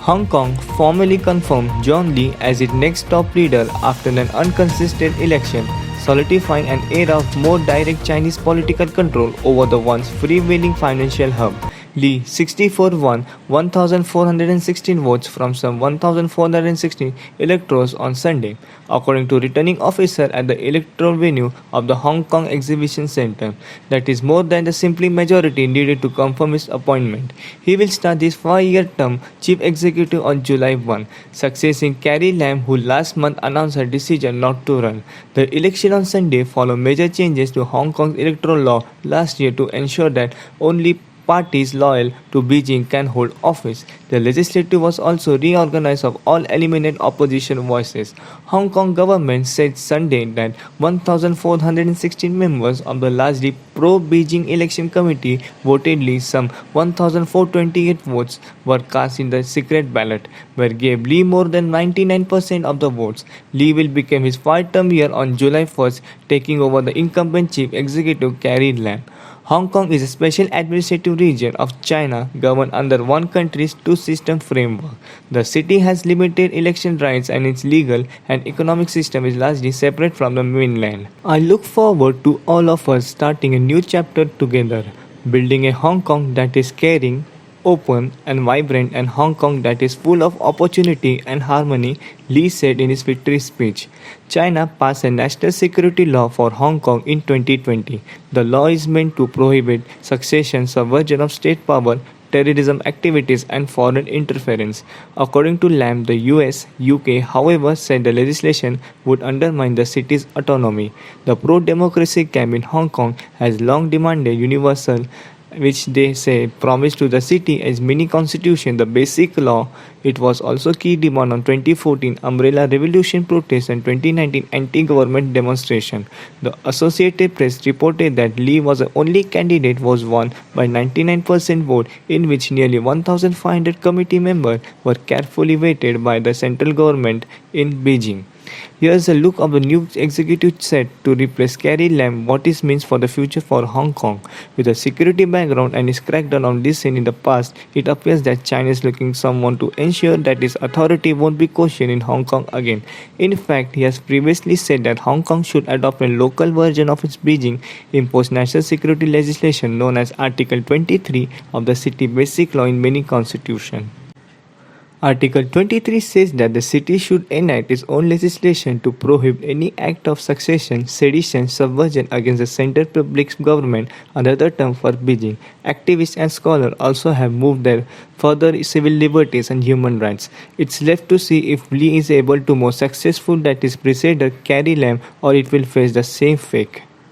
Hong Kong formally confirmed John Lee as its next top leader after an uncontested election, solidifying an era of more direct Chinese political control over the once freewheeling financial hub. Lee, 64, won 1,416 votes from some 1,416 electors on Sunday, according to returning officer at the electoral venue of the Hong Kong Exhibition Centre. That is more than the simple majority needed to confirm his appointment. He will start his 5-year term chief executive on July 1, succeeding Carrie Lam, who last month announced her decision not to run. The election on Sunday followed major changes to Hong Kong's electoral law last year to ensure that only parties loyal to Beijing can hold office. The legislature was also reorganized of all eliminate opposition voices. Hong Kong government said Sunday that 1,416 members of the largely pro-Beijing election committee voted Lee. Some 1,428 votes were cast in the secret ballot, where gave Lee more than 99% of the votes. Lee will begin his 5-term year on July 1st, taking over the incumbent chief executive Carrie Lam. Hong Kong is a special administrative region of China governed under one country's two-system framework. The city has limited election rights and its legal and economic system is largely separate from the mainland. I look forward to all of us starting a new chapter together, building a Hong Kong that is caring, open and vibrant, and Hong Kong that is full of opportunity and harmony, Lee said in his victory speech. China passed a national security law for Hong Kong in 2020. The law is meant to prohibit succession, subversion of state power, terrorism activities and foreign interference. According to Lam, the US, UK, however, said the legislation would undermine the city's autonomy. The pro-democracy camp in Hong Kong has long demanded universal, which they say promised to the city as mini constitution, the basic law. It was also key demand on 2014 umbrella revolution protests and 2019 anti-government demonstration. The Associated Press reported that Lee was the only candidate was won by 99% vote, in which nearly 1,500 committee members were carefully vetted by the central government in Beijing. Here's a look of the new executive set to replace Carrie Lam, what it means for the future for Hong Kong. With a security background and his crackdown on dissent in the past, it appears that China is looking someone to ensure that its authority won't be questioned in Hong Kong again. In fact, he has previously said that Hong Kong should adopt a local version of its Beijing imposed national security legislation known as Article 23 of the city basic law in many constitutions. Article 23 says that the city should enact its own legislation to prohibit any act of succession, sedition, subversion against the central public government, another term for Beijing. Activists and scholars also have moved there further civil liberties and human rights. It's left to see if Lee is able to more successful that is preceded Carrie Lam or it will face the same fate.